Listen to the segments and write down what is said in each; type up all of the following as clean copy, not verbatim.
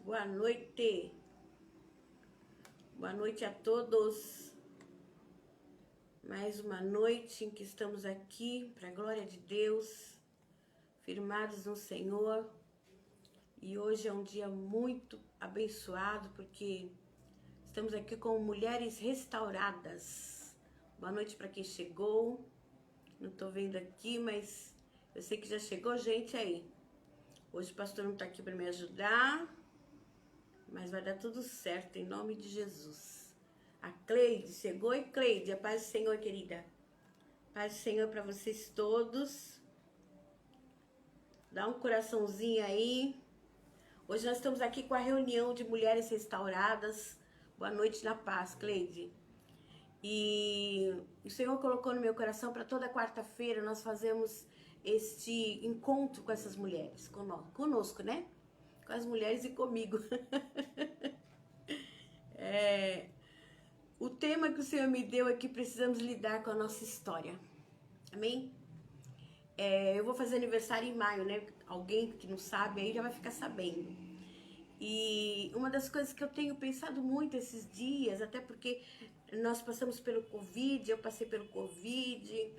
Boa noite. Boa noite a todos. Mais uma noite em que estamos aqui, para a glória de Deus, firmados no Senhor. E hoje é um dia muito abençoado, porque estamos aqui com mulheres restauradas. Boa noite para quem chegou. Não estou vendo aqui, mas eu sei que já chegou gente aí. Hoje o pastor não está aqui para me ajudar, mas vai dar tudo certo, em nome de Jesus. A Cleide chegou. E Cleide, a paz do Senhor, querida. Paz do Senhor para vocês todos. Dá um coraçãozinho aí. Hoje nós estamos aqui com a reunião de mulheres restauradas. Boa noite na paz, Cleide. E o Senhor colocou no meu coração para toda quarta-feira nós fazemos este encontro com essas mulheres, conosco, né? Com as mulheres e comigo. O tema que o Senhor me deu é que precisamos lidar com a nossa história. Amém? Eu vou fazer aniversário em maio, né? Alguém que não sabe aí já vai ficar sabendo. E uma das coisas que eu tenho pensado muito esses dias, até porque nós passamos pelo Covid, eu passei pelo Covid,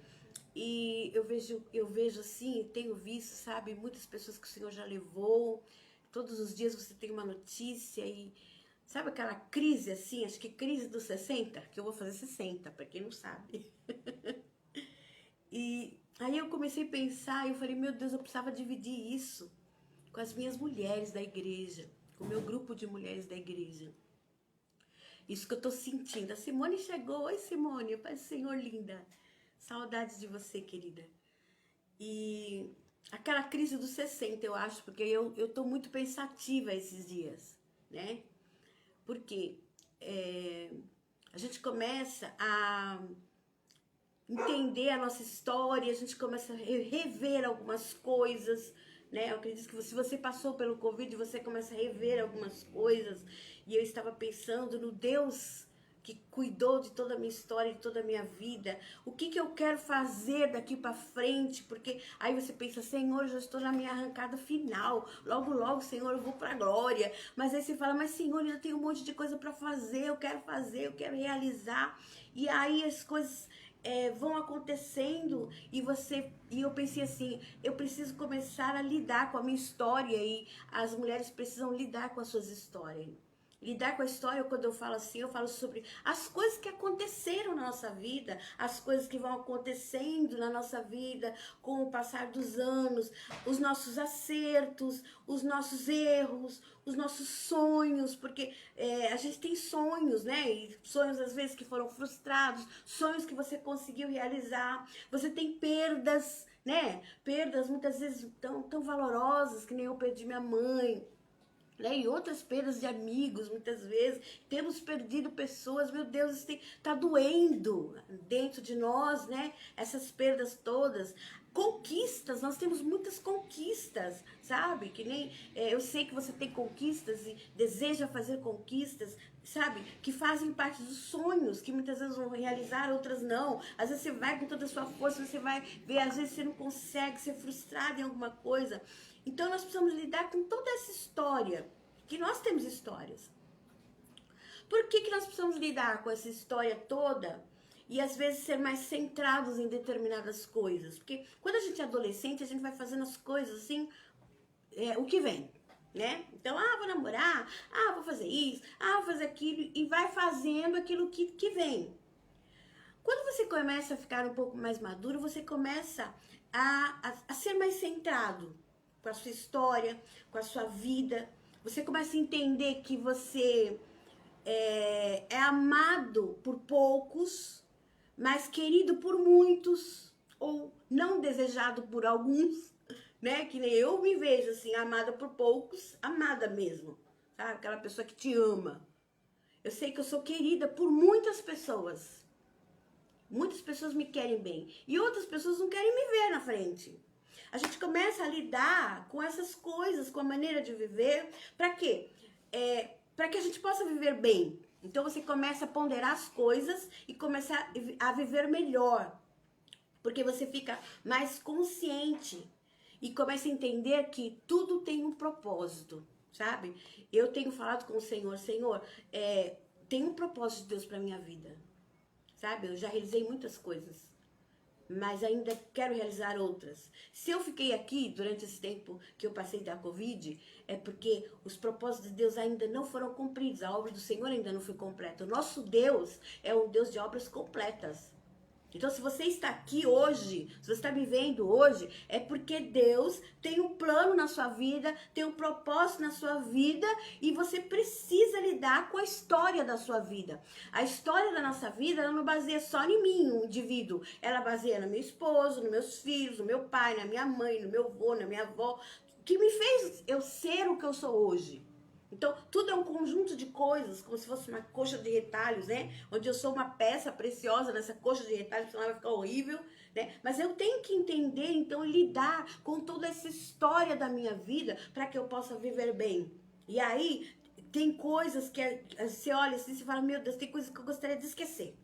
e eu vejo assim, tenho visto, sabe, muitas pessoas que o Senhor já levou. Todos os dias você tem uma notícia e sabe aquela crise assim, acho que crise dos 60, que eu vou fazer 60, para quem não sabe. E aí eu comecei a pensar e eu falei, meu Deus, eu precisava dividir isso com as minhas mulheres da igreja, com o meu grupo de mulheres da igreja. Isso que eu tô sentindo. A Simone chegou. Oi, Simone, paz do Senhor, linda. Saudades de você, querida. E aquela crise dos 60, eu acho, porque eu tô muito pensativa esses dias, né? Porque a gente começa a entender a nossa história, a gente começa a rever algumas coisas, né? Eu acredito que se você passou pelo Covid, você começa a rever algumas coisas. E eu estava pensando no Deus que cuidou de toda a minha história, de toda a minha vida. O que eu quero fazer daqui para frente? Porque aí você pensa, Senhor, eu já estou na minha arrancada final. Logo, logo, Senhor, eu vou para a glória. Mas aí você fala, mas Senhor, eu ainda tenho um monte de coisa para fazer. Eu quero realizar. E aí as coisas vão acontecendo e eu pensei assim, eu preciso começar a lidar com a minha história, e as mulheres precisam lidar com as suas histórias. Lidar com a história, quando eu falo assim, eu falo sobre as coisas que aconteceram na nossa vida, as coisas que vão acontecendo na nossa vida com o passar dos anos, os nossos acertos, os nossos erros, os nossos sonhos, porque a gente tem sonhos, né? E sonhos às vezes que foram frustrados, sonhos que você conseguiu realizar, você tem perdas, né? Perdas muitas vezes tão valorosas, que nem eu perdi minha mãe, né? E outras perdas de amigos, muitas vezes temos perdido pessoas, meu Deus, tá doendo dentro de nós, né? Essas perdas todas. Conquistas, nós temos muitas conquistas, sabe? Que nem eu sei que você tem conquistas e deseja fazer conquistas, sabe? Que fazem parte dos sonhos, que muitas vezes vão realizar, outras não. Às vezes você vai com toda a sua força, você vai ver, às vezes você não consegue, ser frustrado em alguma coisa. Então nós precisamos lidar com toda essa história, que nós temos histórias. Por que nós precisamos lidar com essa história toda e às vezes ser mais centrados em determinadas coisas? Porque quando a gente é adolescente, a gente vai fazendo as coisas assim, o que vem, né? Então, vou namorar, vou fazer isso, vou fazer aquilo, e vai fazendo aquilo que vem. Quando você começa a ficar um pouco mais maduro, você começa a ser mais centrado com a sua história, com a sua vida. Você começa a entender que você é amado por poucos, mas querido por muitos, ou não desejado por alguns, né? Que nem eu me vejo assim, amada por poucos, amada mesmo, sabe? Aquela pessoa que te ama. Eu sei que eu sou querida por muitas pessoas. Muitas pessoas me querem bem e outras pessoas não querem me ver na frente. A gente começa a lidar com essas coisas, com a maneira de viver. Para quê? Para que a gente possa viver bem. Então você começa a ponderar as coisas e começa a viver melhor. Porque você fica mais consciente e começa a entender que tudo tem um propósito. sabe? Eu tenho falado com o Senhor, Senhor, tem um propósito de Deus pra minha vida, sabe? Eu já realizei muitas coisas, mas ainda quero realizar outras. Se eu fiquei aqui durante esse tempo que eu passei da Covid, é porque os propósitos de Deus ainda não foram cumpridos, a obra do Senhor ainda não foi completa. O nosso Deus é um Deus de obras completas. Então, se você está aqui hoje, se você está me vendo hoje, é porque Deus tem um plano na sua vida, tem um propósito na sua vida e você precisa lidar com a história da sua vida. A história da nossa vida, ela não baseia só em mim, um indivíduo. Ela baseia no meu esposo, nos meus filhos, no meu pai, na minha mãe, no meu avô, na minha avó, que me fez eu ser o que eu sou hoje. Então, tudo é um conjunto de coisas, como se fosse uma coxa de retalhos, né? Onde eu sou uma peça preciosa nessa coxa de retalhos, senão vai ficar horrível, né? Mas eu tenho que entender, então, lidar com toda essa história da minha vida para que eu possa viver bem. E aí, tem coisas que você olha assim e fala, meu Deus, tem coisas que eu gostaria de esquecer.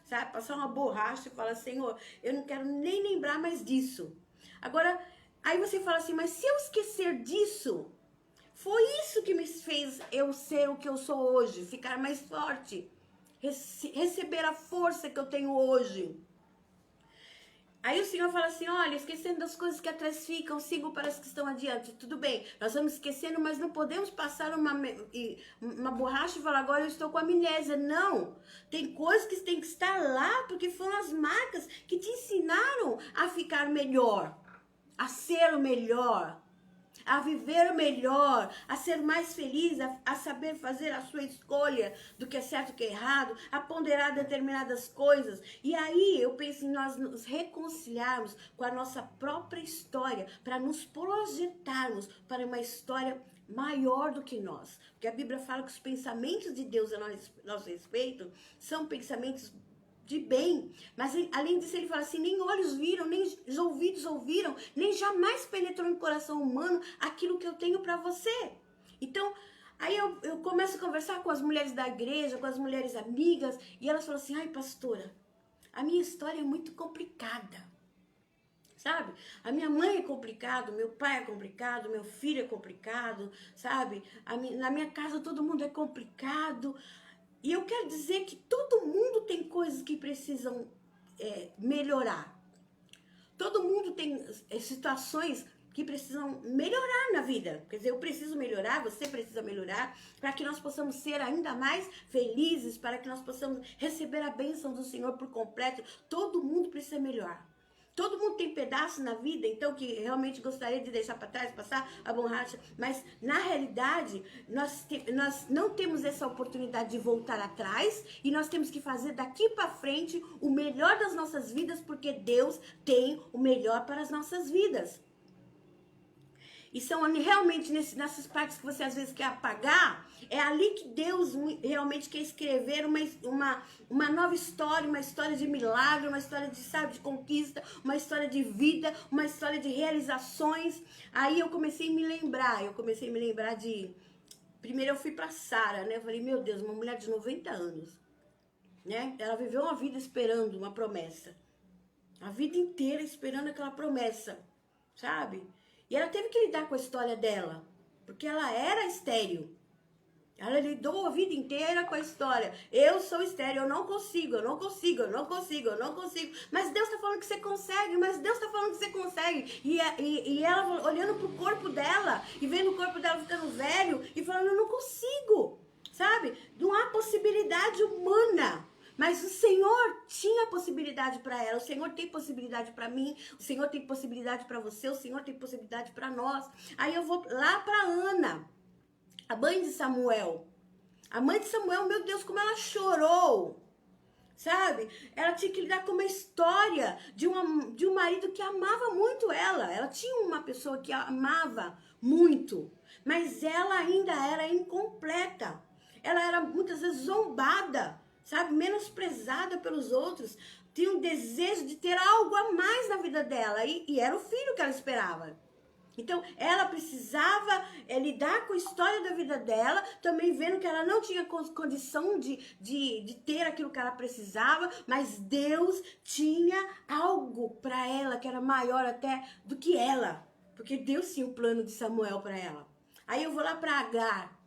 Sabe? Passar uma borracha e falar, Senhor, eu não quero nem lembrar mais disso. Agora, aí você fala assim, mas se eu esquecer disso... Foi isso que me fez eu ser o que eu sou hoje, ficar mais forte, receber a força que eu tenho hoje. Aí o Senhor fala assim, olha, esquecendo das coisas que atrás ficam, sigo para as que estão adiante. Tudo bem, nós vamos esquecendo, mas não podemos passar uma borracha e falar, agora eu estou com amnésia. Não, tem coisas que têm que estar lá, porque foram as marcas que te ensinaram a ficar melhor, a ser o melhor, a viver o melhor, a ser mais feliz, a saber fazer a sua escolha do que é certo e o que é errado, a ponderar determinadas coisas. E aí eu penso em nós nos reconciliarmos com a nossa própria história, para nos projetarmos para uma história maior do que nós. Porque a Bíblia fala que os pensamentos de Deus a nosso respeito são pensamentos de bem, mas além disso ele fala assim, nem olhos viram, nem ouvidos ouviram, nem jamais penetrou no coração humano aquilo que eu tenho para você. Então, aí eu começo a conversar com as mulheres da igreja, com as mulheres amigas, e elas falam assim, ai pastora, a minha história é muito complicada, sabe? A minha mãe é complicado, meu pai é complicado, meu filho é complicado, sabe? Na minha casa todo mundo é complicado. E eu quero dizer que todo mundo tem coisas que precisam melhorar. Todo mundo tem situações que precisam melhorar na vida. Quer dizer, eu preciso melhorar, você precisa melhorar, para que nós possamos ser ainda mais felizes, para que nós possamos receber a bênção do Senhor por completo. Todo mundo precisa melhorar. Todo mundo tem pedaço na vida, então, que realmente gostaria de deixar para trás, passar a borracha. Mas, na realidade, nós não temos essa oportunidade de voltar atrás. E nós temos que fazer daqui para frente o melhor das nossas vidas, porque Deus tem o melhor para as nossas vidas. E são realmente nessas partes que você às vezes quer apagar, é ali que Deus realmente quer escrever uma nova história, uma história de milagre, uma história de, sabe, de conquista, uma história de vida, uma história de realizações. Aí eu comecei a me lembrar de... Primeiro eu fui pra Sara, né? Eu falei, meu Deus, uma mulher de 90 anos, né? Ela viveu uma vida esperando uma promessa. A vida inteira esperando aquela promessa, sabe? E ela teve que lidar com a história dela, porque ela era estéril. Ela lidou a vida inteira com a história. Eu sou estéril, eu não consigo, eu não consigo, eu não consigo, eu não consigo. Mas Deus tá falando que você consegue, mas Deus tá falando que você consegue. E ela olhando pro corpo dela, e vendo o corpo dela ficando velho, e falando, eu não consigo, sabe? Não há possibilidade humana. Mas o Senhor tinha possibilidade para ela, o Senhor tem possibilidade para mim, o Senhor tem possibilidade para você, o Senhor tem possibilidade para nós. Aí eu vou lá para Ana, a mãe de Samuel. A mãe de Samuel, meu Deus, como ela chorou, sabe? Ela tinha que lidar com uma história de um marido que amava muito ela. Ela tinha uma pessoa que amava muito, mas ela ainda era incompleta. Ela era muitas vezes zombada, sabe? Menosprezada pelos outros. Tinha um desejo de ter algo a mais na vida dela. E era o filho que ela esperava. Então, ela precisava lidar com a história da vida dela, também vendo que ela não tinha condição de ter aquilo que ela precisava, mas Deus tinha algo para ela que era maior até do que ela, porque Deus tinha o plano de Samuel para ela. Aí eu vou lá para Agar.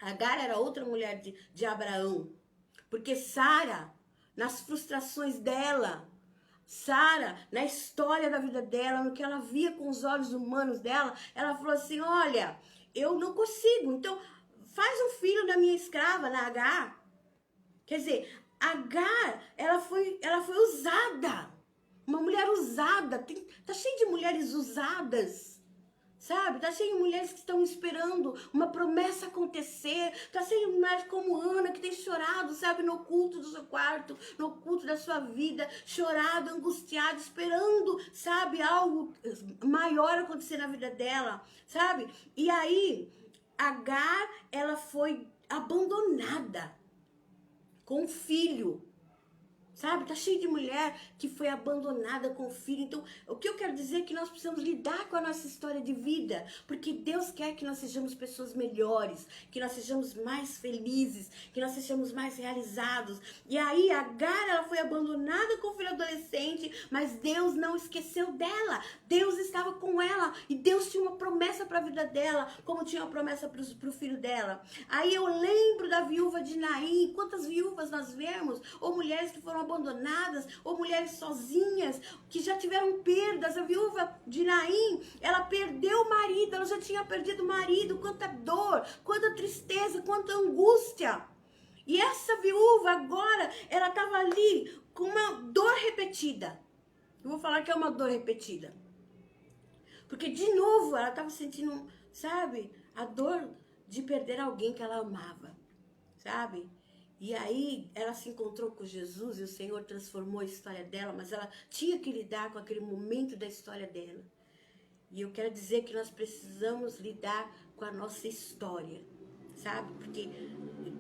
Agar era outra mulher de Abraão. Porque Sara, nas frustrações dela, Sara, na história da vida dela, no que ela via com os olhos humanos dela, ela falou assim, olha, eu não consigo, então faz um filho da minha escrava, na Agar. Quer dizer, Agar, ela foi usada. Uma mulher usada. Tá cheio de mulheres usadas. Sabe? Tá cheio de mulheres que estão esperando uma promessa acontecer. Tá cheio de mulheres como Ana, que tem chorado, sabe? No culto do seu quarto, no culto da sua vida. Chorado, angustiado, esperando, sabe? Algo maior acontecer na vida dela, sabe? E aí, Agar, ela foi abandonada com o filho, sabe? Tá cheio de mulher que foi abandonada com o filho. Então, o que eu quero dizer é que nós precisamos lidar com a nossa história de vida, porque Deus quer que nós sejamos pessoas melhores, que nós sejamos mais felizes, que nós sejamos mais realizados. E aí, Agar, ela foi abandonada com o filho adolescente, mas Deus não esqueceu dela. Deus estava com ela e Deus tinha uma promessa para a vida dela, como tinha uma promessa para o filho dela. Aí eu lembro da viúva de Naim. Quantas viúvas nós vemos? Ou mulheres que foram abandonadas, ou mulheres sozinhas, que já tiveram perdas. A viúva de Naim, ela perdeu o marido, ela já tinha perdido o marido. Quanta dor, quanta tristeza, quanta angústia. E essa viúva agora, ela estava ali com uma dor repetida. Eu vou falar que é uma dor repetida. Porque de novo ela estava sentindo, sabe, a dor de perder alguém que ela amava, sabe? E aí ela se encontrou com Jesus e o Senhor transformou a história dela, mas ela tinha que lidar com aquele momento da história dela. E eu quero dizer que nós precisamos lidar com a nossa história, sabe? Porque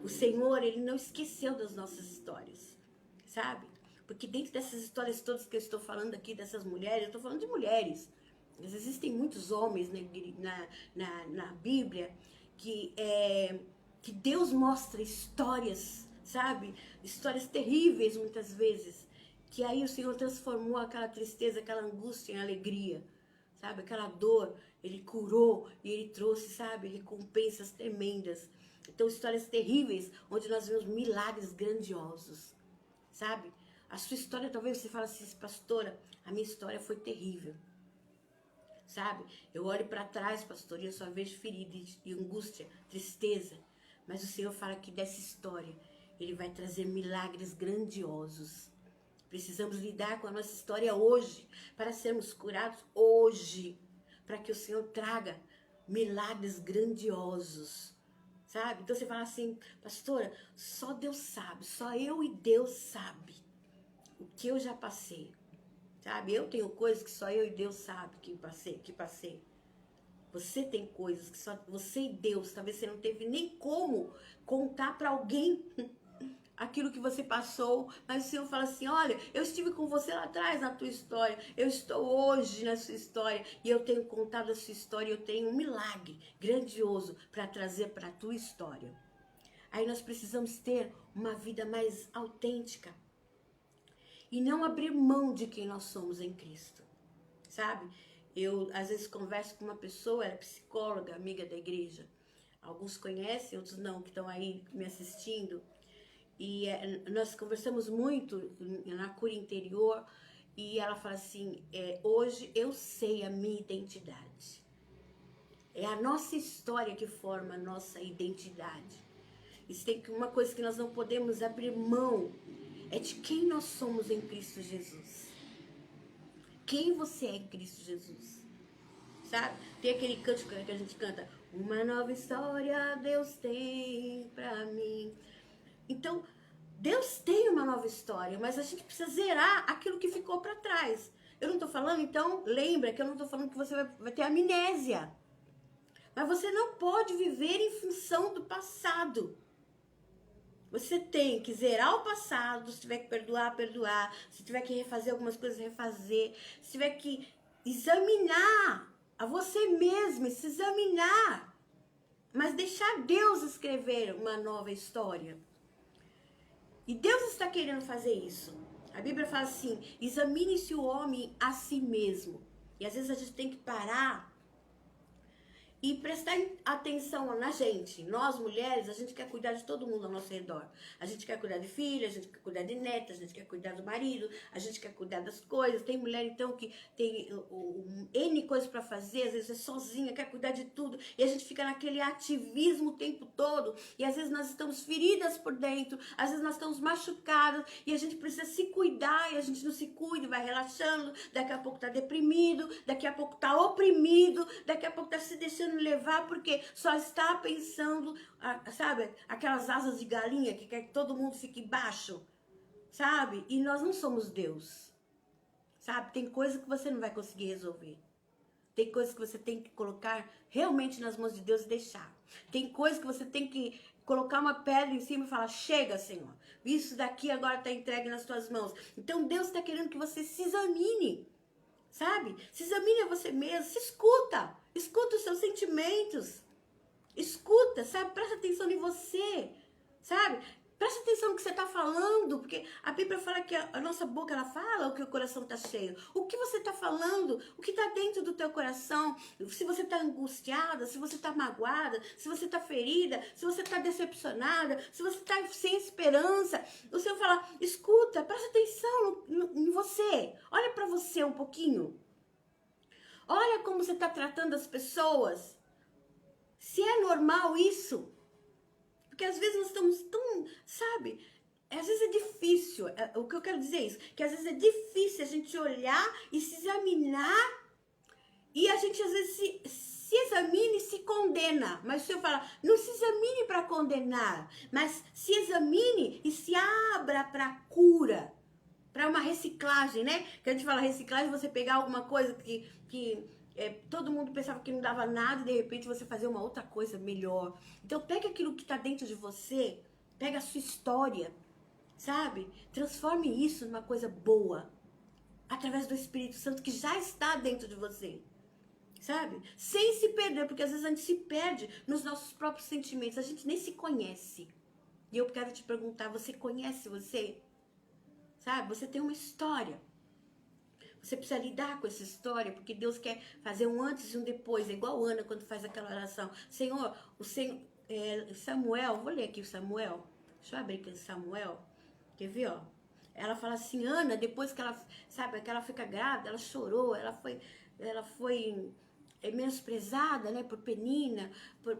o Senhor, Ele não esqueceu das nossas histórias, sabe? Porque dentro dessas histórias todas que eu estou falando aqui, dessas mulheres, eu estou falando de mulheres. Mas existem muitos homens na Bíblia que Deus mostra histórias, sabe? Histórias terríveis muitas vezes. Que aí o Senhor transformou aquela tristeza, aquela angústia em alegria, sabe? Aquela dor, Ele curou e Ele trouxe, sabe? Recompensas tremendas. Então, histórias terríveis, onde nós vemos milagres grandiosos, sabe? A sua história, talvez você fale assim, pastora, a minha história foi terrível. Sabe? Eu olho para trás, pastor, e eu só vejo ferida e angústia, tristeza. Mas o Senhor fala que dessa história, Ele vai trazer milagres grandiosos. Precisamos lidar com a nossa história hoje, para sermos curados hoje. Para que o Senhor traga milagres grandiosos. Sabe? Então você fala assim, pastora, só Deus sabe, só eu e Deus sabe o que eu já passei. Sabe, eu tenho coisas que só eu e Deus sabe que passei. Você tem coisas que só você e Deus, talvez você não teve nem como contar para alguém aquilo que você passou, mas o Senhor fala assim, olha, eu estive com você lá atrás na tua história, eu estou hoje na sua história, e eu tenho contado a sua história, eu tenho um milagre grandioso para trazer para a tua história. Aí nós precisamos ter uma vida mais autêntica. E não abrir mão de quem nós somos em Cristo, sabe? Eu, às vezes, converso com uma pessoa, ela é psicóloga, amiga da igreja. Alguns conhecem, outros não, que estão aí me assistindo. E nós conversamos muito na cura interior. E ela fala assim, hoje eu sei a minha identidade. É a nossa história que forma a nossa identidade. Isso tem uma coisa que nós não podemos abrir mão. É de quem nós somos em Cristo Jesus. Quem você é em Cristo Jesus. Sabe? Tem aquele cântico que a gente canta. Uma nova história Deus tem pra mim. Então, Deus tem uma nova história. Mas a gente precisa zerar aquilo que ficou pra trás. Eu não tô falando, então, lembra que eu não tô falando que você vai ter amnésia. Mas você não pode viver em função do passado. Você tem que zerar o passado, se tiver que perdoar, perdoar. Se tiver que refazer algumas coisas, refazer. Se tiver que examinar a você mesmo, se examinar. Mas deixar Deus escrever uma nova história. E Deus está querendo fazer isso. A Bíblia fala assim, examine-se o homem a si mesmo. E às vezes a gente tem que parar e prestar atenção na gente. Nós, mulheres, a gente quer cuidar de todo mundo ao nosso redor. A gente quer cuidar de filha, a gente quer cuidar de neta, a gente quer cuidar do marido, a gente quer cuidar das coisas. Tem mulher, então, que tem N coisas para fazer, às vezes é sozinha, quer cuidar de tudo. E a gente fica naquele ativismo o tempo todo. E às vezes nós estamos feridas por dentro, às vezes nós estamos machucadas. E a gente precisa se cuidar, e a gente não se cuida, vai relaxando. Daqui a pouco tá deprimido, daqui a pouco tá oprimido, daqui a pouco tá se deixando levar porque só está pensando, sabe, aquelas asas de galinha que quer que todo mundo fique baixo, sabe? E nós não somos Deus, sabe? Tem coisa que você não vai conseguir resolver. Tem coisa que você tem que colocar realmente nas mãos de Deus e deixar. Tem coisa que você tem que colocar uma pedra em cima e falar, chega, Senhor, isso daqui agora está entregue nas tuas mãos. Então Deus está querendo que você se examine, sabe? Se examine a você mesmo, se escuta. Escuta os seus sentimentos. Escuta, sabe? Presta atenção em você, sabe? Presta atenção no que você está falando, porque a Bíblia fala que a nossa boca, ela fala o que o coração está cheio. O que você está falando, o que está dentro do teu coração, se você está angustiada, se você está magoada, se você está ferida, se você está decepcionada, se você está sem esperança. O Senhor fala, escuta, presta atenção em você. Olha para você um pouquinho. Olha como você está tratando as pessoas. Se é normal isso. Porque às vezes nós estamos tão, sabe? Às vezes é difícil. O que eu quero dizer é isso. Que às vezes é difícil a gente olhar e se examinar. E a gente às vezes se examina e se condena. Mas o Senhor fala, não se examine para condenar. Mas se examine e se abra para cura. Para uma reciclagem, né? Que a gente fala reciclagem, você pegar alguma coisa que todo mundo pensava que não dava nada e de repente você fazer uma outra coisa melhor. Então pega aquilo que está dentro de você, pega a sua história, sabe? Transforme isso numa coisa boa, através do Espírito Santo que já está dentro de você, sabe? Sem se perder, porque às vezes a gente se perde nos nossos próprios sentimentos, a gente nem se conhece. E eu quero te perguntar, você conhece você? Sabe? Você tem uma história. Você precisa lidar com essa história, porque Deus quer fazer um antes e um depois. É igual Ana quando faz aquela oração. Senhor, o Senhor, Samuel, vou ler aqui o Samuel. Deixa eu abrir aqui o Samuel. Quer ver, ó? Ela fala assim, Ana, depois que ela, sabe, que ela fica grávida, ela chorou, ela foi menosprezada, né, por Penina,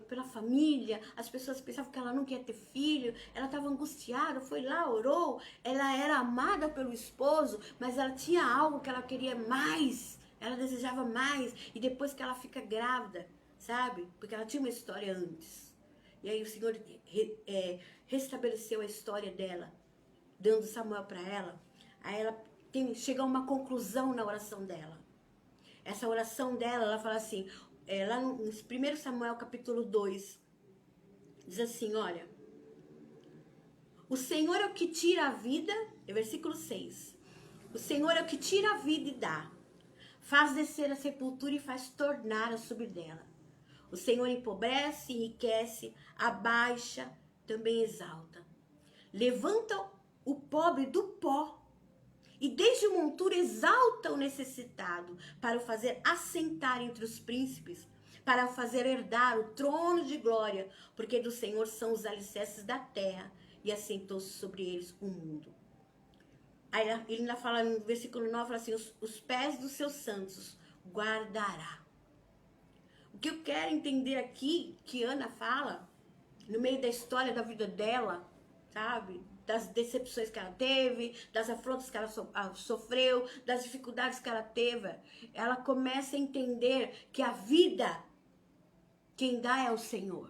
pela família. As pessoas pensavam que ela não queria ter filho, ela estava angustiada, foi lá, orou. Ela era amada pelo esposo, mas ela tinha algo que ela queria mais, ela desejava mais. E depois que ela fica grávida, sabe, porque ela tinha uma história antes, e aí o Senhor restabeleceu a história dela, dando Samuel para ela. Aí ela chega a uma conclusão na oração dela. Essa oração dela, ela fala assim, lá no 1 Samuel capítulo 2, diz assim, olha, o Senhor é o que tira a vida, é versículo 6, o Senhor é o que tira a vida e dá, faz descer a sepultura e faz tornar a subir dela. O Senhor empobrece, enriquece, abaixa, também exalta. Levanta o pobre do pó, e desde o monturo exalta o necessitado, para o fazer assentar entre os príncipes, para o fazer herdar o trono de glória, porque do Senhor são os alicerces da terra, e assentou-se sobre eles o mundo. Aí ele ainda fala no versículo 9, fala assim, os pés dos seus santos guardará. O que eu quero entender aqui, que Ana fala, no meio da história da vida dela, sabe? Das decepções que ela teve, das afrontas que ela sofreu, das dificuldades que ela teve. Ela começa a entender que a vida, quem dá é o Senhor.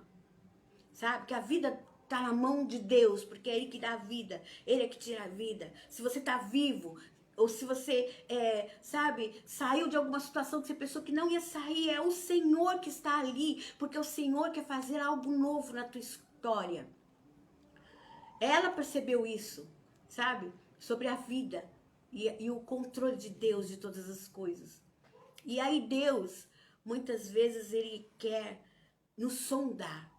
Sabe? Que a vida está na mão de Deus, porque é Ele que dá a vida. Ele é que tira a vida. Se você está vivo, ou se você, sabe, saiu de alguma situação que você pensou que não ia sair, é o Senhor que está ali, porque o Senhor quer fazer algo novo na tua história. Ela percebeu isso, sabe? Sobre a vida e o controle de Deus de todas as coisas. E aí Deus, muitas vezes, Ele quer nos sondar.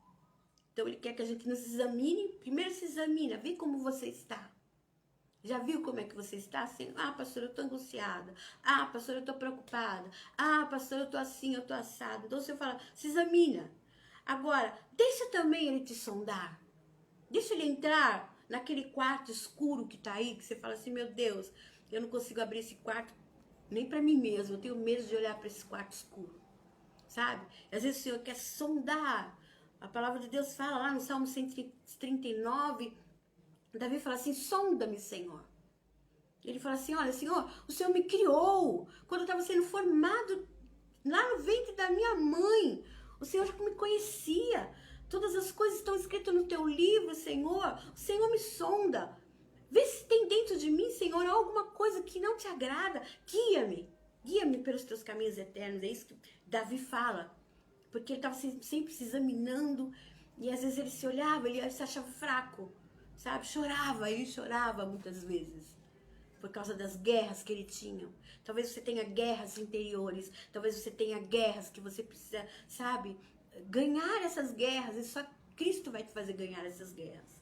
Então Ele quer que a gente nos examine. Primeiro se examina, vê como você está. Já viu como é que você está assim? Ah, pastor, eu tô angustiada. Ah, pastor, eu tô preocupada. Ah, pastor, eu tô assim, eu tô assado. Então você fala, se examina. Agora, deixa também ele te sondar. Deixa ele entrar naquele quarto escuro que tá aí, que você fala assim, meu Deus, eu não consigo abrir esse quarto nem para mim mesmo. Eu tenho medo de olhar para esse quarto escuro, sabe? Às vezes o Senhor quer sondar. A palavra de Deus fala lá no Salmo 139, Davi fala assim, sonda-me, Senhor. Ele fala assim, olha, Senhor, o Senhor me criou quando eu estava sendo formado lá no ventre da minha mãe. O Senhor já me conhecia. Todas as coisas estão escritas no teu livro, Senhor. O Senhor me sonda. Vê se tem dentro de mim, Senhor, alguma coisa que não te agrada. Guia-me. Guia-me pelos teus caminhos eternos. É isso que Davi fala. Porque ele estava sempre se examinando. E às vezes ele se olhava, ele se achava fraco. Sabe? Chorava, ele chorava muitas vezes por causa das guerras que ele tinha. Talvez você tenha guerras interiores, talvez você tenha guerras que você precisa, sabe, ganhar essas guerras, e só Cristo vai te fazer ganhar essas guerras,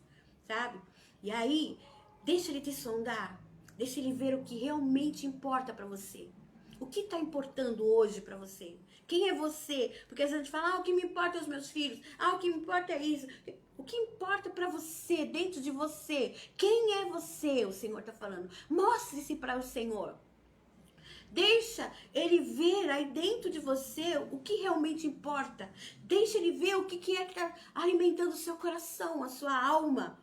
sabe? E aí, deixa ele te sondar, deixa ele ver o que realmente importa para você. O que está importando hoje para você? Quem é você? Porque às vezes a gente fala, o que me importa é os meus filhos, o que me importa é isso. O que importa para você, dentro de você? Quem é você? O Senhor está falando. Mostre-se para o Senhor. Deixa ele ver aí dentro de você o que realmente importa. Deixa ele ver o que é que está alimentando o seu coração, a sua alma.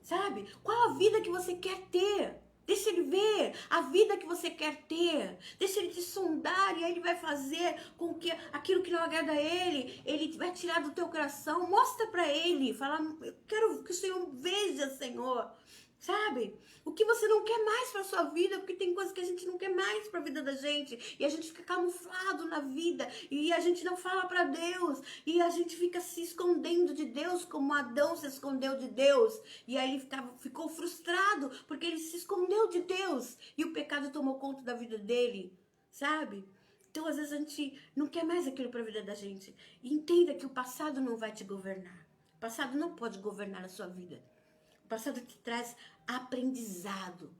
Sabe? Qual a vida que você quer ter? Deixa ele ver a vida que você quer ter. Deixa ele te sondar e aí ele vai fazer com que aquilo que não agrada a ele, ele vai tirar do teu coração. Mostra para ele. Fala, eu quero que o Senhor veja, Senhor. Sabe? O que você não quer mais para sua vida, porque tem coisas que a gente não quer mais para a vida da gente, e a gente fica camuflado na vida, e a gente não fala para Deus, e a gente fica se escondendo de Deus, como Adão se escondeu de Deus, e aí ele ficou frustrado, porque ele se escondeu de Deus, e o pecado tomou conta da vida dele, sabe? Então, às vezes, a gente não quer mais aquilo para a vida da gente. E entenda que o passado não vai te governar. O passado não pode governar a sua vida. O passado te traz aprendizado.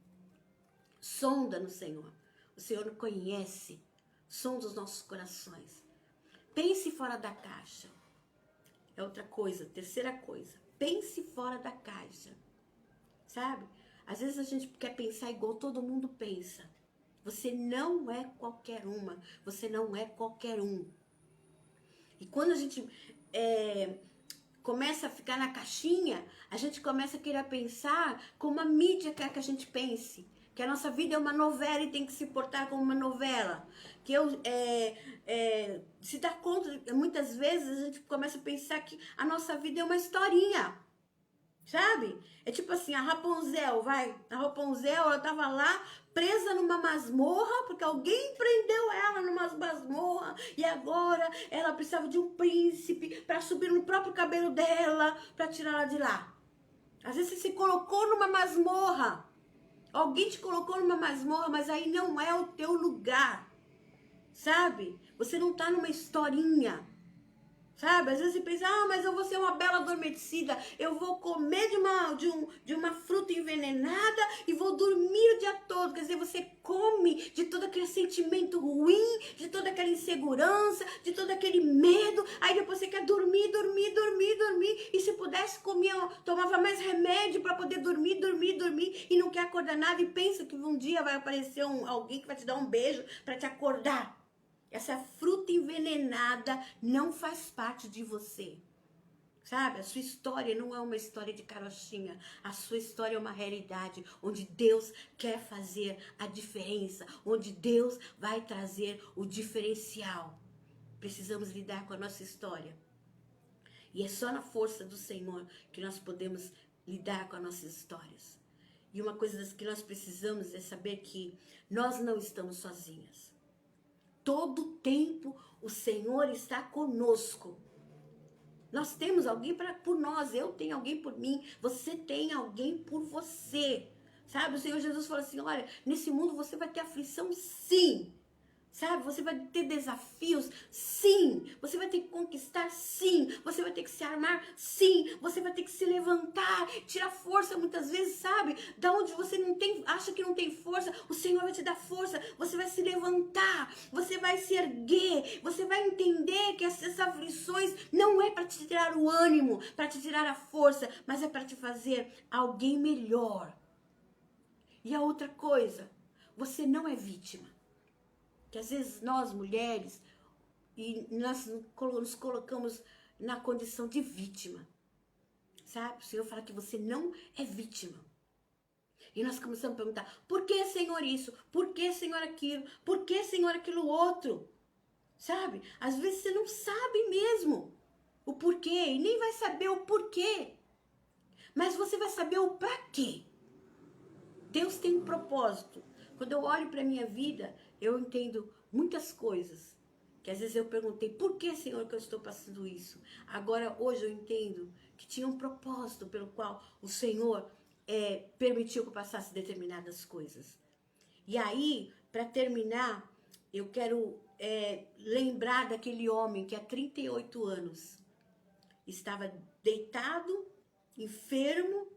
Sonda no Senhor. O Senhor conhece. Sonda os nossos corações. Pense fora da caixa. É outra coisa, terceira coisa. Pense fora da caixa. Sabe? Às vezes a gente quer pensar igual todo mundo pensa. Você não é qualquer uma. Você não é qualquer um. E quando a gente começa a ficar na caixinha, a gente começa a querer pensar como a mídia quer que a gente pense. Que a nossa vida é uma novela e tem que se portar como uma novela. Que se dá conta, muitas vezes a gente começa a pensar que a nossa vida é uma historinha. Sabe? É tipo assim, a Rapunzel, A Rapunzel, ela tava lá presa numa masmorra, porque alguém prendeu ela numa masmorra, e agora ela precisava de um príncipe para subir no próprio cabelo dela, para tirar ela de lá. Às vezes você se colocou numa masmorra. Alguém te colocou numa masmorra, mas aí não é o teu lugar. Sabe? Você não tá numa historinha. Sabe? Às vezes você pensa, mas eu vou ser uma bela adormecida, eu vou comer de uma fruta envenenada e vou dormir o dia todo. Quer dizer, você come de todo aquele sentimento ruim, de toda aquela insegurança, de todo aquele medo. Aí depois você quer dormir. E se pudesse comer, tomava mais remédio para poder dormir. E não quer acordar nada e pensa que um dia vai aparecer alguém que vai te dar um beijo para te acordar. Essa fruta envenenada não faz parte de você. Sabe? A sua história não é uma história de carochinha. A sua história é uma realidade onde Deus quer fazer a diferença. Onde Deus vai trazer o diferencial. Precisamos lidar com a nossa história. E é só na força do Senhor que nós podemos lidar com as nossas histórias. E uma coisa que nós precisamos é saber que nós não estamos sozinhas. Todo tempo o Senhor está conosco. Nós temos alguém por nós, eu tenho alguém por mim, você tem alguém por você. Sabe, o Senhor Jesus falou assim, olha, nesse mundo você vai ter aflição sim. Sabe, você vai ter desafios, sim. Você vai ter que conquistar, sim. Você vai ter que se armar, sim. Você vai ter que se levantar, tirar força muitas vezes, sabe? Da onde você não tem, acha que não tem força, o Senhor vai te dar força. Você vai se levantar, você vai se erguer, você vai entender que essas aflições não é para te tirar o ânimo, para te tirar a força, mas é para te fazer alguém melhor. E a outra coisa, você não é vítima. Que às vezes nós, mulheres, e nós nos colocamos na condição de vítima. Sabe? O Senhor fala que você não é vítima. E nós começamos a perguntar, por que, Senhor, isso? Por que, Senhor, aquilo? Por que, Senhor, aquilo outro? Sabe? Às vezes você não sabe mesmo o porquê, e nem vai saber o porquê. Mas você vai saber o pra quê. Deus tem um propósito. Quando eu olho para a minha vida, eu entendo muitas coisas. Que às vezes eu perguntei, por que, Senhor, que eu estou passando isso? Agora, hoje eu entendo que tinha um propósito pelo qual o Senhor permitiu que eu passasse determinadas coisas. E aí, para terminar, eu quero lembrar daquele homem que há 38 anos estava deitado, enfermo,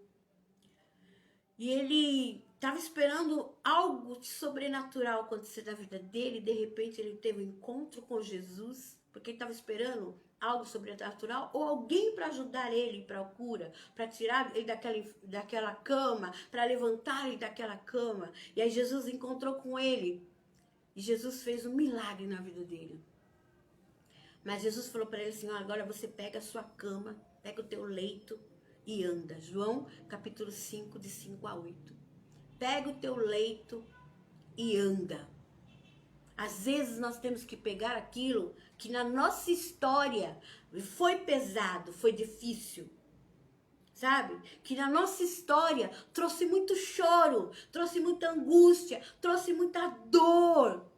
e ele estava esperando algo de sobrenatural acontecer na vida dele. De repente ele teve um encontro com Jesus, porque ele estava esperando algo sobrenatural ou alguém para ajudar ele para a cura, para tirar ele daquela cama, para levantar ele daquela cama. E aí Jesus encontrou com ele e Jesus fez um milagre na vida dele. Mas Jesus falou para ele assim, agora você pega a sua cama, pega o teu leito e anda. João capítulo 5, de 5 a 8. Pega o teu leito e anda. Às vezes nós temos que pegar aquilo que na nossa história foi pesado, foi difícil. Sabe? Que na nossa história trouxe muito choro, trouxe muita angústia, trouxe muita dor.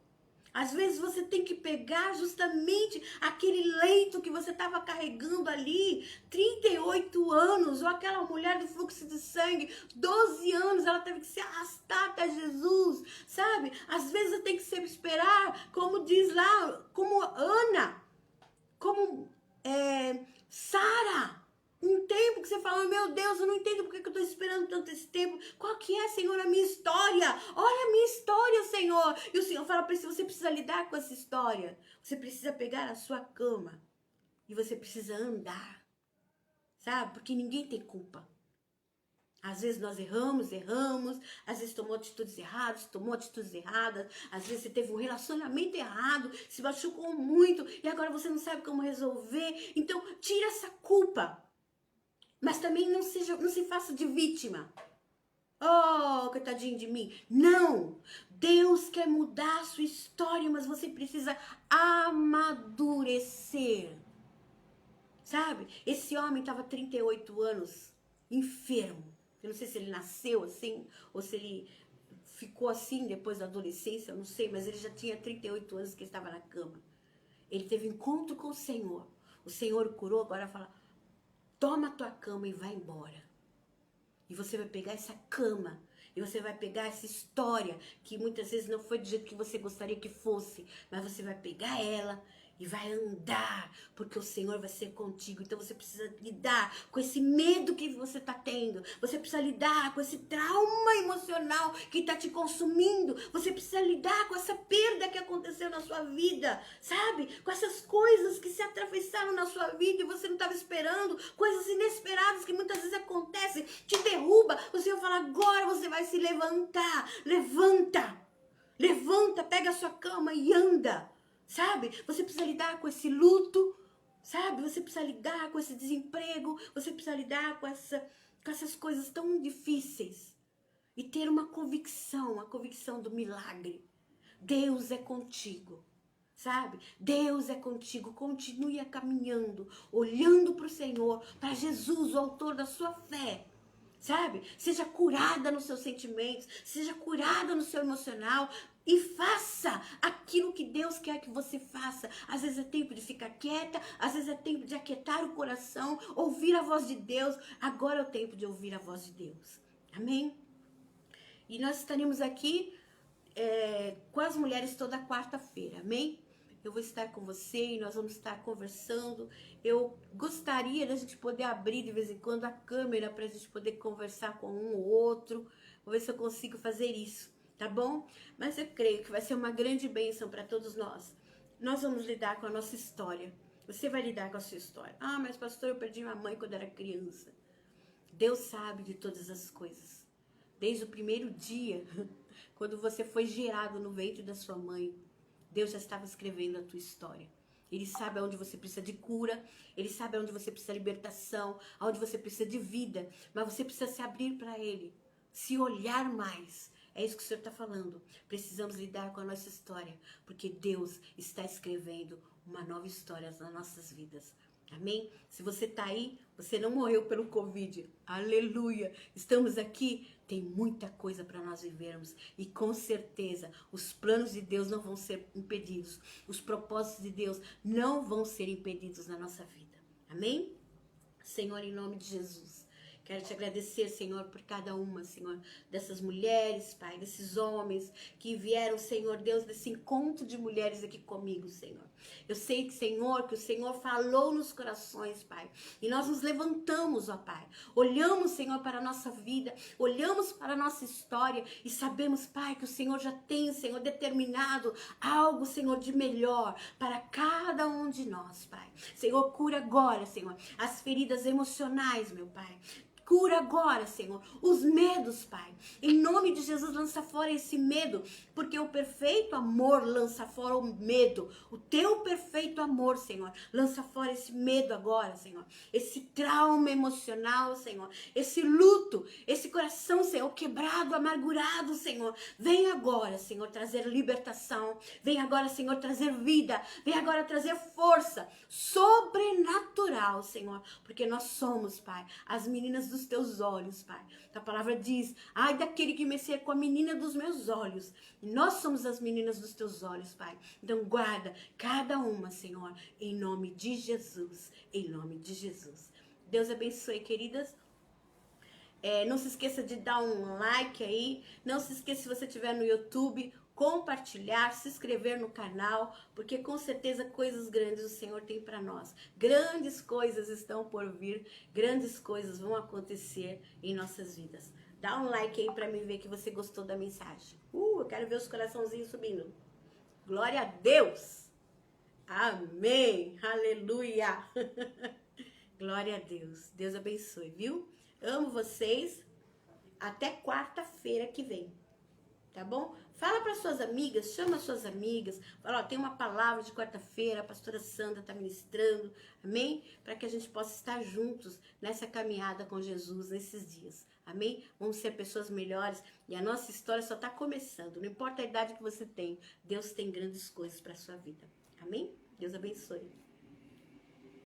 Às vezes você tem que pegar justamente aquele leito que você estava carregando ali, 38 anos, ou aquela mulher do fluxo de sangue, 12 anos, ela teve que se arrastar até Jesus, sabe? Às vezes você tem que sempre esperar, como diz lá, como Ana, como Sara. Um tempo que você fala, meu Deus, eu não entendo porque que eu estou esperando tanto esse tempo. Qual que é, Senhor, a minha história? Olha a minha história, Senhor. E o Senhor fala para você, você precisa lidar com essa história. Você precisa pegar a sua cama e você precisa andar. Sabe? Porque ninguém tem culpa. Às vezes nós erramos, às vezes tomou atitudes erradas, às vezes você teve um relacionamento errado, se machucou muito e agora você não sabe como resolver. Então, tira essa culpa. Mas também não se faça de vítima. Oh, coitadinho de mim. Não! Deus quer mudar a sua história, mas você precisa amadurecer. Sabe? Esse homem estava 38 anos, enfermo. Eu não sei se ele nasceu assim, ou se ele ficou assim depois da adolescência, eu não sei, mas ele já tinha 38 anos que ele estava na cama. Ele teve encontro com o Senhor. O Senhor o curou, agora fala, toma a tua cama e vai embora. E você vai pegar essa cama, e você vai pegar essa história, que muitas vezes não foi do jeito que você gostaria que fosse, mas você vai pegar ela e vai andar, porque o Senhor vai ser contigo. Então você precisa lidar com esse medo que você está tendo, você precisa lidar com esse trauma emocional que está te consumindo, você precisa lidar com essa perda que aconteceu na sua vida, sabe? Com essas coisas que se atravessaram na sua vida e você não estava esperando, coisas inesperadas que muitas vezes acontecem, te derruba. O Senhor fala, agora você vai se levantar, levanta, pega a sua cama e anda. Sabe? Você precisa lidar com esse luto, sabe? Você precisa lidar com esse desemprego, você precisa lidar com essas coisas tão difíceis. E ter uma convicção, a convicção do milagre. Deus é contigo, sabe? Deus é contigo, continue caminhando, olhando para o Senhor, para Jesus, o autor da sua fé. Sabe? Seja curada nos seus sentimentos, seja curada no seu emocional e faça aquilo que Deus quer que você faça. Às vezes é tempo de ficar quieta, às vezes é tempo de aquietar o coração, ouvir a voz de Deus. Agora é o tempo de ouvir a voz de Deus. Amém? E nós estaremos aqui com as mulheres toda quarta-feira, amém? Eu vou estar com você e nós vamos estar conversando. Eu gostaria da gente poder abrir de vez em quando a câmera para a gente poder conversar com um ou outro. Vou ver se eu consigo fazer isso, tá bom? Mas eu creio que vai ser uma grande bênção para todos nós. Nós vamos lidar com a nossa história. Você vai lidar com a sua história. Ah, mas pastor, eu perdi minha mãe quando era criança. Deus sabe de todas as coisas. Desde o primeiro dia, quando você foi gerado no ventre da sua mãe, Deus já estava escrevendo a tua história. Ele sabe aonde você precisa de cura, Ele sabe aonde você precisa de libertação, aonde você precisa de vida, mas você precisa se abrir para Ele, se olhar mais. É isso que o Senhor está falando. Precisamos lidar com a nossa história, porque Deus está escrevendo uma nova história nas nossas vidas. Amém? Se você está aí, você não morreu pelo Covid. Aleluia! Estamos aqui, tem muita coisa para nós vivermos. E com certeza, os planos de Deus não vão ser impedidos. Os propósitos de Deus não vão ser impedidos na nossa vida. Amém? Senhor, em nome de Jesus. Quero te agradecer, Senhor, por cada uma, Senhor, dessas mulheres, Pai, desses homens que vieram, Senhor Deus, desse encontro de mulheres aqui comigo, Senhor. Eu sei que, Senhor, que o Senhor falou nos corações, Pai, e nós nos levantamos, ó Pai. Olhamos, Senhor, para a nossa vida, olhamos para a nossa história e sabemos, Pai, que o Senhor já tem, Senhor, determinado algo, Senhor, de melhor para cada um de nós, Pai. Senhor, cura agora, Senhor, as feridas emocionais, meu Pai. Cura agora, Senhor, os medos, Pai. Em nome de Jesus, lança fora esse medo, porque o perfeito amor lança fora o medo. O teu perfeito amor, Senhor, lança fora esse medo agora, Senhor. Esse trauma emocional, Senhor. Esse luto, esse coração, Senhor, quebrado, amargurado, Senhor. Vem agora, Senhor, trazer libertação. Vem agora, Senhor, trazer vida. Vem agora trazer força sobrenatural, Senhor. Porque nós somos, Pai, as meninas dos teus olhos, Pai. A palavra diz, ai daquele que mexer com a menina dos meus olhos. E nós somos as meninas dos teus olhos, Pai. Então guarda cada uma, Senhor, em nome de Jesus. Em nome de Jesus. Deus abençoe, queridas. Não se esqueça de dar um like aí. Não se esqueça, se você estiver no YouTube, compartilhar, se inscrever no canal, porque com certeza coisas grandes o Senhor tem para nós. Grandes coisas estão por vir, grandes coisas vão acontecer em nossas vidas. Dá um like aí para mim ver que você gostou da mensagem. Eu quero ver os coraçãozinhos subindo. Glória a Deus! Amém! Aleluia! Glória a Deus. Deus abençoe, viu? Amo vocês. Até quarta-feira que vem. Tá bom? Fala para suas amigas, chama suas amigas. Fala, ó, tem uma palavra de quarta-feira, a pastora Sandra está ministrando. Amém? Para que a gente possa estar juntos nessa caminhada com Jesus nesses dias. Amém? Vamos ser pessoas melhores e a nossa história só está começando. Não importa a idade que você tem, Deus tem grandes coisas para sua vida. Amém? Deus abençoe.